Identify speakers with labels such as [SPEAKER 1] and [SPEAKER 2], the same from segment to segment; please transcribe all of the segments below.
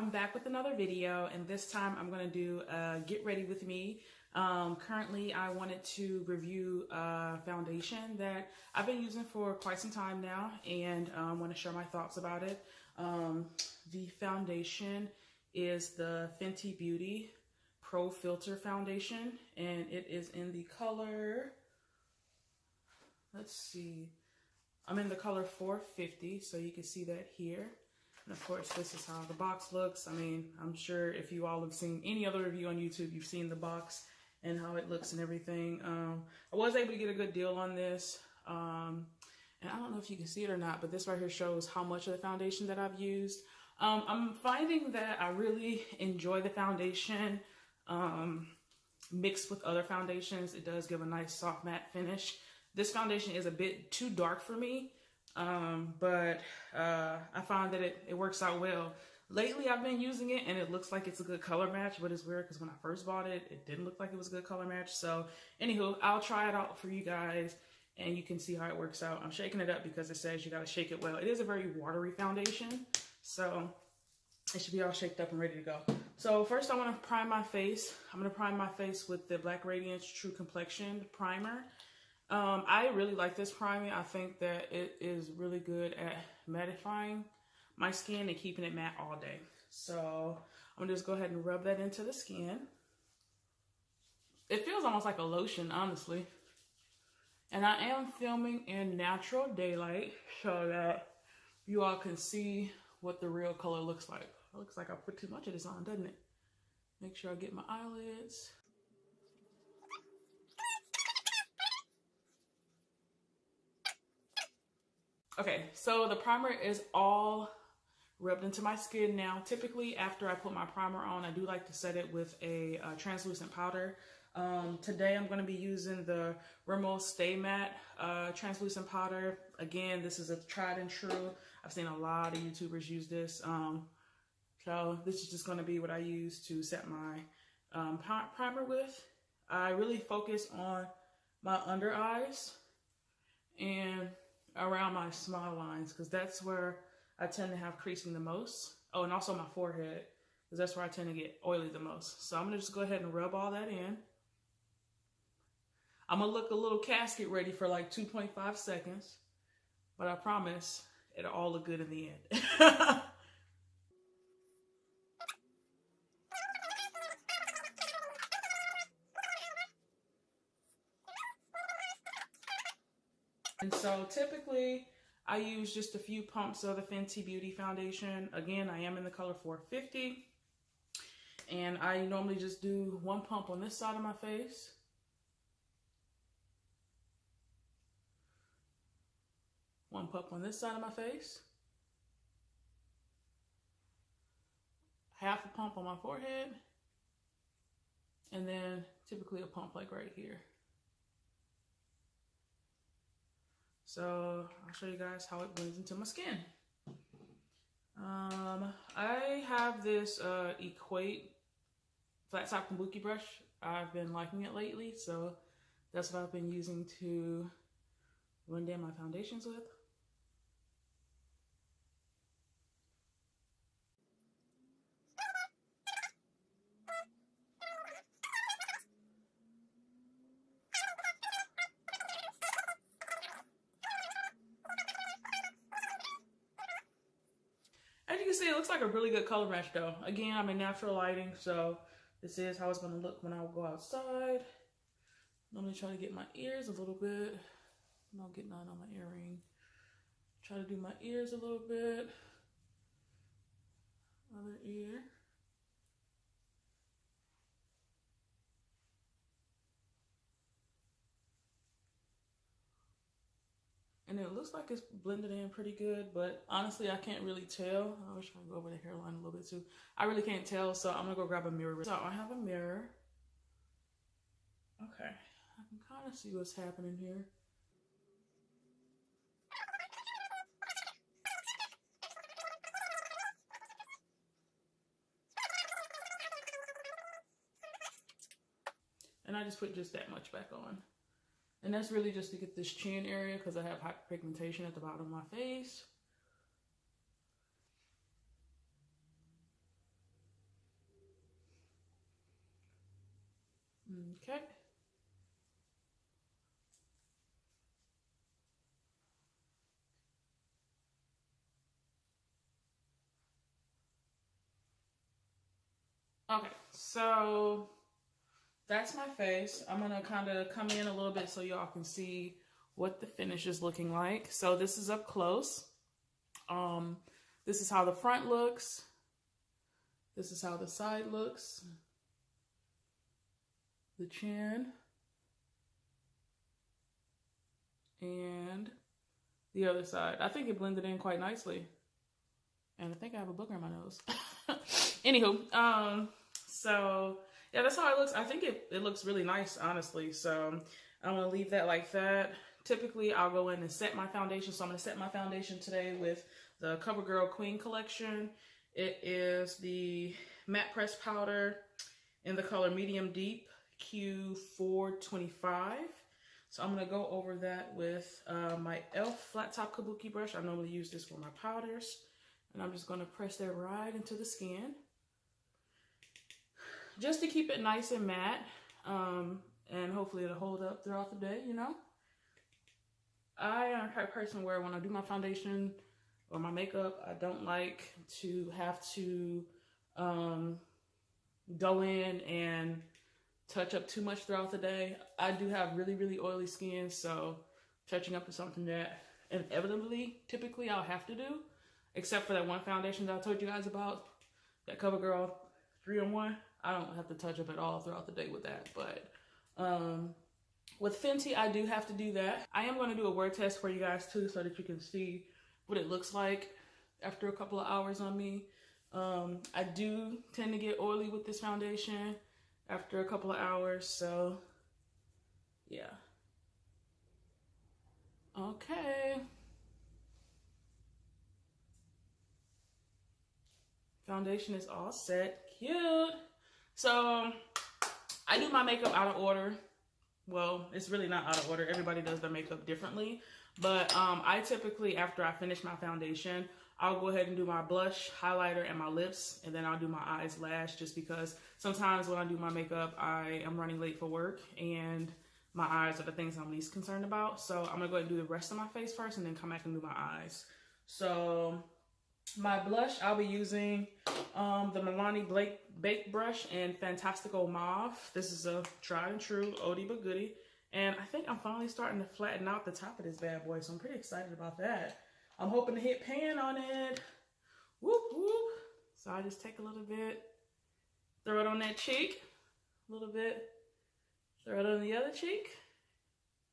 [SPEAKER 1] I'm back with another video, and this time I'm going to do a get ready with me. Currently I wanted to review a foundation that I've been using for quite some time now, and I want to share my thoughts about it. The foundation is the Fenty Beauty Pro Filt'r foundation, and it is in the color, let's see, I'm in the color 450, so you can see that here. And of course, this is how the box looks. I mean, I'm sure if you all have seen any other review on YouTube, you've seen the box and how it looks and everything. I was able to get a good deal on this. And I don't know if you can see it or not, but this right here shows how much of the foundation that I've used. I'm finding that I really enjoy the foundation mixed with other foundations. It does give a nice soft matte finish. This foundation is a bit too dark for me. But I find that it works out well. Lately I've been using it and it looks like it's a good color match, but it's weird because when I first bought it, it didn't look like it was a good color match. So anywho, I'll try it out for you guys and you can see how it works out. I'm shaking it up because it says you got to shake it well. It is a very watery foundation, so it should be all shaked up and ready to go. So first I want to prime my face. I'm going to prime my face with the Black Radiance True Complexion Primer. I really like this priming. I think that it is really good at mattifying my skin and keeping it matte all day. So I'm gonna just go ahead and rub that into the skin. It feels almost like a lotion, honestly. And I am filming in natural daylight so that you all can see what the real color looks like. It looks like I put too much of this on, doesn't it? Make sure I get my eyelids. Okay, so the primer is all rubbed into my skin now. Typically, after I put my primer on, I do like to set it with a translucent powder. Today, I'm going to be using the Rimmel Stay Matte translucent powder. Again, this is a tried and true. I've seen a lot of YouTubers use this. So this is just going to be what I use to set my primer with. I really focus on my under eyes and around my smile lines, because that's where I tend to have creasing the most. Oh, and also my forehead, because that's where I tend to get oily the most. So I'm gonna just go ahead and rub all that in. I'm gonna look a little casket ready for like 2.5 seconds, but I promise it'll all look good in the end. And so typically I use just a few pumps of the Fenty Beauty foundation. Again, I am in the color 450. And I normally just do one pump on this side of my face. One pump on this side of my face. Half a pump on my forehead. And then typically a pump like right here. So I'll show you guys how it blends into my skin. I have this Equate flat top kabuki brush. I've been liking it lately, so that's what I've been using to blend in my foundations with. As you can see, it looks like a really good color match though. Again, I'm in natural lighting, so this is how it's going to look when I go outside. I'm going to try to get my ears a little bit. I don't get none on my earring. Try to do my ears a little bit. Other ear. And it looks like it's blended in pretty good, but honestly, I can't really tell. I wish I could go over the hairline a little bit too. I really can't tell, so I'm gonna go grab a mirror. So I have a mirror. Okay, I can kind of see what's happening here. And I just put just that much back on. And that's really just to get this chin area because I have hyperpigmentation at the bottom of my face. Okay. Okay, so that's my face. I'm gonna kind of come in a little bit so y'all can see what the finish is looking like. So this is up close. This is how the front looks. This is how the side looks. The chin. And the other side. I think it blended in quite nicely. And I think I have a booger on my nose. Anywho, so yeah, that's how it looks. I think it looks really nice, honestly. So I'm gonna leave that like that. Typically, I'll go in and set my foundation. So I'm gonna set my foundation today with the CoverGirl Queen collection. It is the matte press powder in the color medium deep Q425. So I'm gonna go over that with my e.l.f. flat top kabuki brush. I normally use this for my powders. And I'm just gonna press that right into the skin. Just to keep it nice and matte. And hopefully it'll hold up throughout the day, you know. I am the type of person where when I do my foundation or my makeup, I don't like to have to go in and touch up too much throughout the day. I do have really, really oily skin, so touching up is something that inevitably, typically, I'll have to do. Except for that one foundation that I told you guys about, that CoverGirl 3-in-1. I don't have to touch up at all throughout the day with that. But with Fenty, I do have to do that. I am going to do a word test for you guys too, so that you can see what it looks like after a couple of hours on me. I do tend to get oily with this foundation after a couple of hours, so yeah. Okay. Foundation is all set. Cute. So I do my makeup out of order. Well, it's really not out of order. Everybody does their makeup differently. But I typically, after I finish my foundation, I'll go ahead and do my blush, highlighter, and my lips. And then I'll do my eyes, lash, just because sometimes when I do my makeup, I am running late for work. And my eyes are the things I'm least concerned about. So I'm going to go ahead and do the rest of my face first and then come back and do my eyes. So my blush, I'll be using the Milani Baked Brush in Fantastical Mauve. This is a tried and true oldie but goodie. And I think I'm finally starting to flatten out the top of this bad boy, so I'm pretty excited about that. I'm hoping to hit pan on it. Whoop, whoop. So I just take a little bit, throw it on that cheek, a little bit, throw it on the other cheek.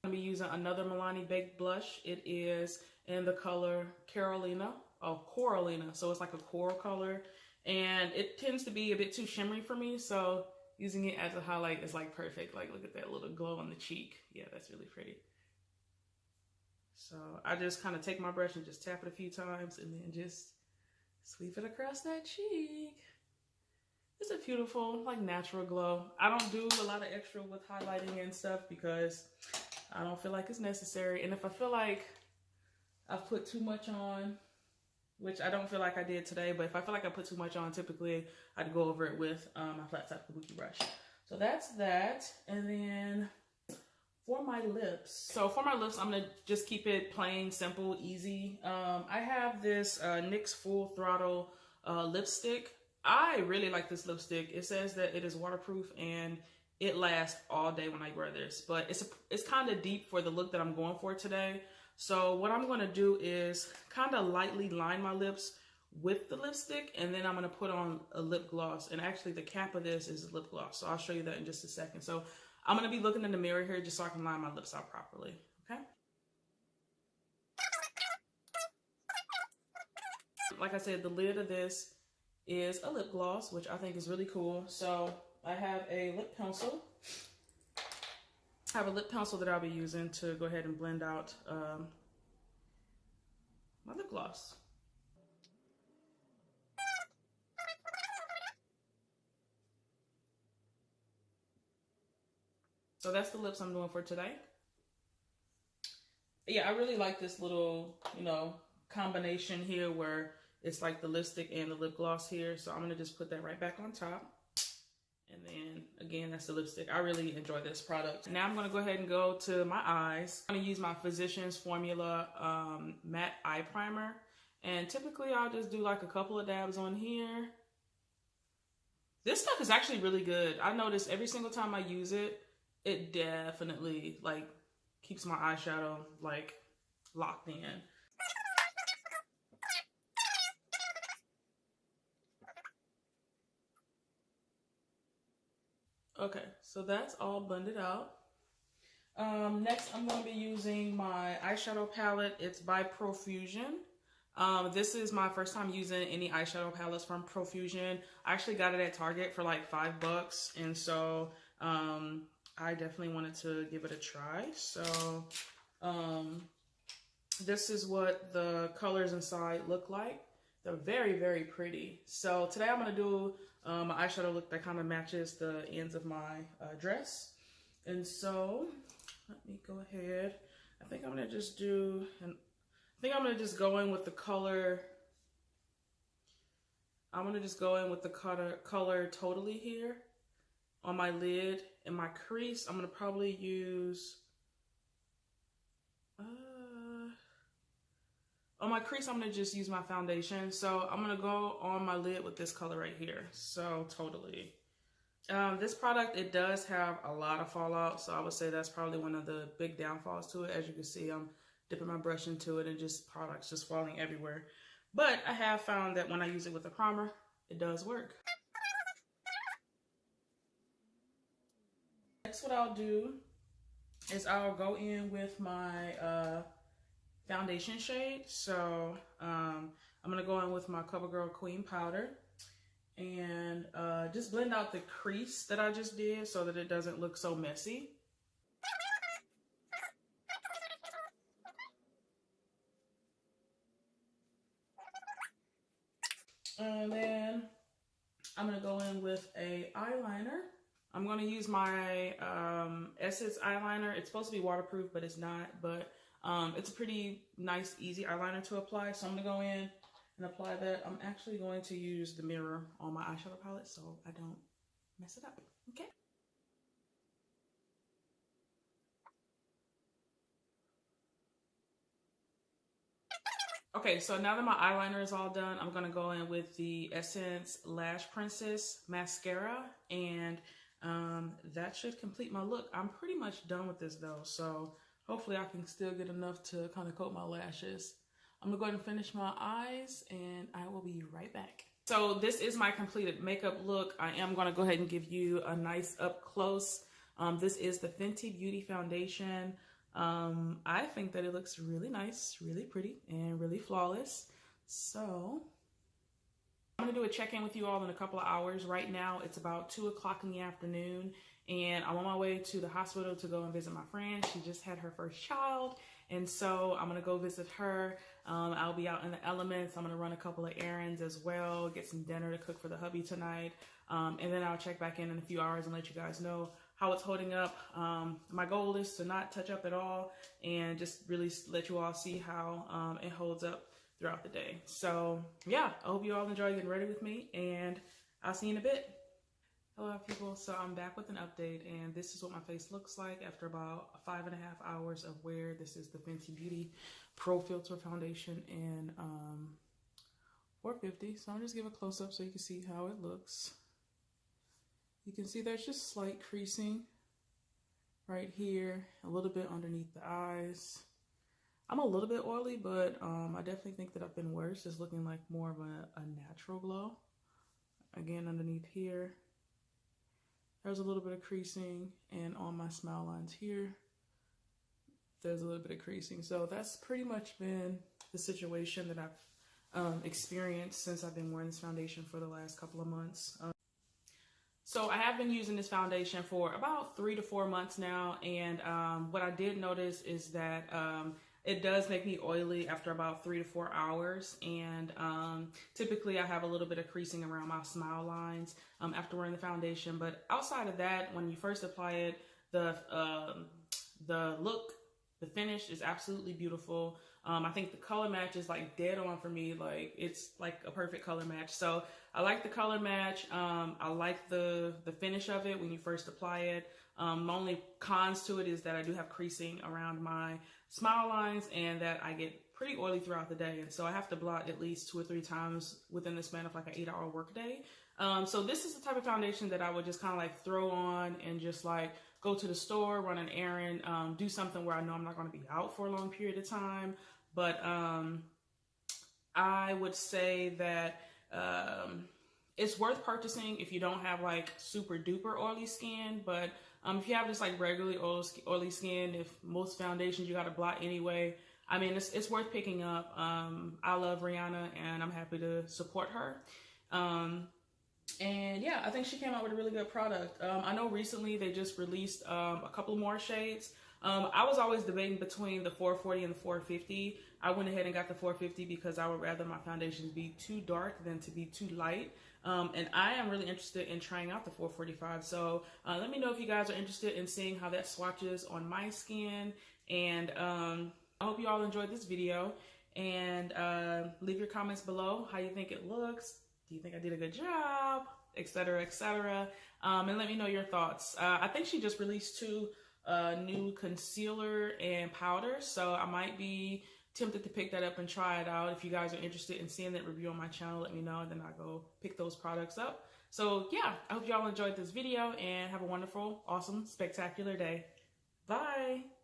[SPEAKER 1] I'm going to be using another Milani Baked Blush. It is in the color Coralina. So it's like a coral color. And it tends to be a bit too shimmery for me, so using it as a highlight is like perfect. Like, look at that little glow on the cheek. Yeah, that's really pretty. So I just kind of take my brush and just tap it a few times and then just sweep it across that cheek. It's a beautiful, like, natural glow. I don't do a lot of extra with highlighting and stuff because I don't feel like it's necessary. And if I feel like I've put too much on, which I don't feel like I did today, but if I feel like I put too much on, typically I'd go over it with my flat top kabuki brush. So that's that. And then for my lips. So for my lips, I'm going to just keep it plain, simple, easy. I have this NYX Full Throttle lipstick. I really like this lipstick. It says that it is waterproof and it lasts all day when I wear this. But it's kind of deep for the look that I'm going for today. So what I'm going to do is kind of lightly line my lips with the lipstick, and then I'm going to put on a lip gloss. And actually the cap of this is a lip gloss, so I'll show you that in just a second. So I'm going to be looking in the mirror here just so I can line my lips out properly, okay? Like I said, the lid of this is a lip gloss, which I think is really cool. So I have a lip pencil. I have a lip pencil that I'll be using to go ahead and blend out my lip gloss. So that's the lips I'm doing for today. Yeah, I really like this little, combination here where it's like the lipstick and the lip gloss here. So I'm going to just put that right back on top. And then again, that's the lipstick. I really enjoy this product. Now I'm gonna go ahead and go to my eyes. I'm gonna use my Physicians Formula matte eye primer. And typically I'll just do like a couple of dabs on here. This stuff is actually really good. I notice every single time I use it, it definitely like keeps my eyeshadow like locked in. Okay, so that's all blended out. Next, I'm going to be using my eyeshadow palette. It's by Profusion. This is my first time using any eyeshadow palettes from Profusion. I actually got it at Target for like $5, and so I definitely wanted to give it a try. So this is what the colors inside look like. They're very, very pretty. So today I'm going to do an eyeshadow look that kind of matches the ends of my dress. And so let me go ahead. I think I'm going to just do, I think I'm going to just go in with the color. I'm going to just go in with the color Totally here on my lid. And my crease, I'm going to probably use, on my crease, I'm going to just use my foundation. So I'm going to go on my lid with this color right here. So Totally. This product, it does have a lot of fallout. So I would say that's probably one of the big downfalls to it. As you can see, I'm dipping my brush into it and just products just falling everywhere. But I have found that when I use it with a primer, it does work. Next, what I'll do is I'll go in with my foundation shade. So I'm gonna go in with my CoverGirl Queen powder and just blend out the crease that I just did so that it doesn't look so messy. And then I'm gonna go in with a eyeliner. I'm gonna use my Essence eyeliner. It's supposed to be waterproof, but it's not. But it's a pretty nice, easy eyeliner to apply. So I'm gonna go in and apply that. I'm actually going to use the mirror on my eyeshadow palette so I don't mess it up, okay? Okay, so now that my eyeliner is all done, I'm gonna go in with the Essence Lash Princess mascara, and that should complete my look. I'm pretty much done with this though, so hopefully I can still get enough to kind of coat my lashes. I'm gonna go ahead and finish my eyes and I will be right back. So this is my completed makeup look. I am gonna go ahead and give you a nice up close. This is the Fenty Beauty Foundation. I think that it looks really nice, really pretty, and really flawless. So I'm gonna do a check-in with you all in a couple of hours. Right now, it's about 2 o'clock in the afternoon, and I'm on my way to the hospital to go and visit my friend. She just had her first child, and so I'm gonna go visit her. I'll be out in the elements. I'm gonna run a couple of errands as well, get some dinner to cook for the hubby tonight, and then I'll check back in a few hours and let you guys know how it's holding up. My goal is to not touch up at all and just really let you all see how it holds up throughout the day. So yeah, I hope you all enjoy getting ready with me, and I'll see you in a bit. Hello people, so I'm back with an update, and this is what my face looks like after about 5.5 hours of wear. This is the Fenty Beauty Pro Filt'r Foundation in 450. So I'm just give a close up so you can see how it looks. You can see there's just slight creasing right here, a little bit underneath the eyes. I'm a little bit oily, but I definitely think that I've been worse. It's looking like more of a natural glow. Again, underneath here, there's a little bit of creasing, and on my smile lines here, there's a little bit of creasing. So that's pretty much been the situation that I've experienced since I've been wearing this foundation for the last couple of months. So I have been using this foundation for about 3 to 4 months now, and what I did notice is that it does make me oily after about 3 to 4 hours, and typically I have a little bit of creasing around my smile lines after wearing the foundation. But outside of that, when you first apply it, the look The finish is absolutely beautiful. I think the color match is like dead on for me. Like it's like a perfect color match. So I like the color match. I like the finish of it when you first apply it. The only cons to it is that I do have creasing around my smile lines and that I get pretty oily throughout the day. And so I have to blot at least 2 or 3 times within the span of like an 8-hour workday. So this is the type of foundation that I would just kind of like throw on and just like go to the store, run an errand, do something where I know I'm not going to be out for a long period of time. But I would say that it's worth purchasing if you don't have like super duper oily skin. But if you have just like regularly oily skin, if most foundations you got to blot anyway, I mean, it's worth picking up. I love Rihanna and I'm happy to support her. And yeah, I think she came out with a really good product. I know recently they just released a couple more shades. I was always debating between the 440 and the 450. I went ahead and got the 450 because I would rather my foundations be too dark than to be too light. And I am really interested in trying out the 445. So let me know if you guys are interested in seeing how that swatches on my skin. And I hope you all enjoyed this video. And leave your comments below how you think it looks. Do you think I did a good job? Etc. etc. And let me know your thoughts. I think she just released 2 new concealer and powder, so I might be tempted to pick that up and try it out. If you guys are interested in seeing that review on my channel, let me know, and then I'll go pick those products up. So yeah, I hope y'all enjoyed this video and have a wonderful, awesome, spectacular day. Bye!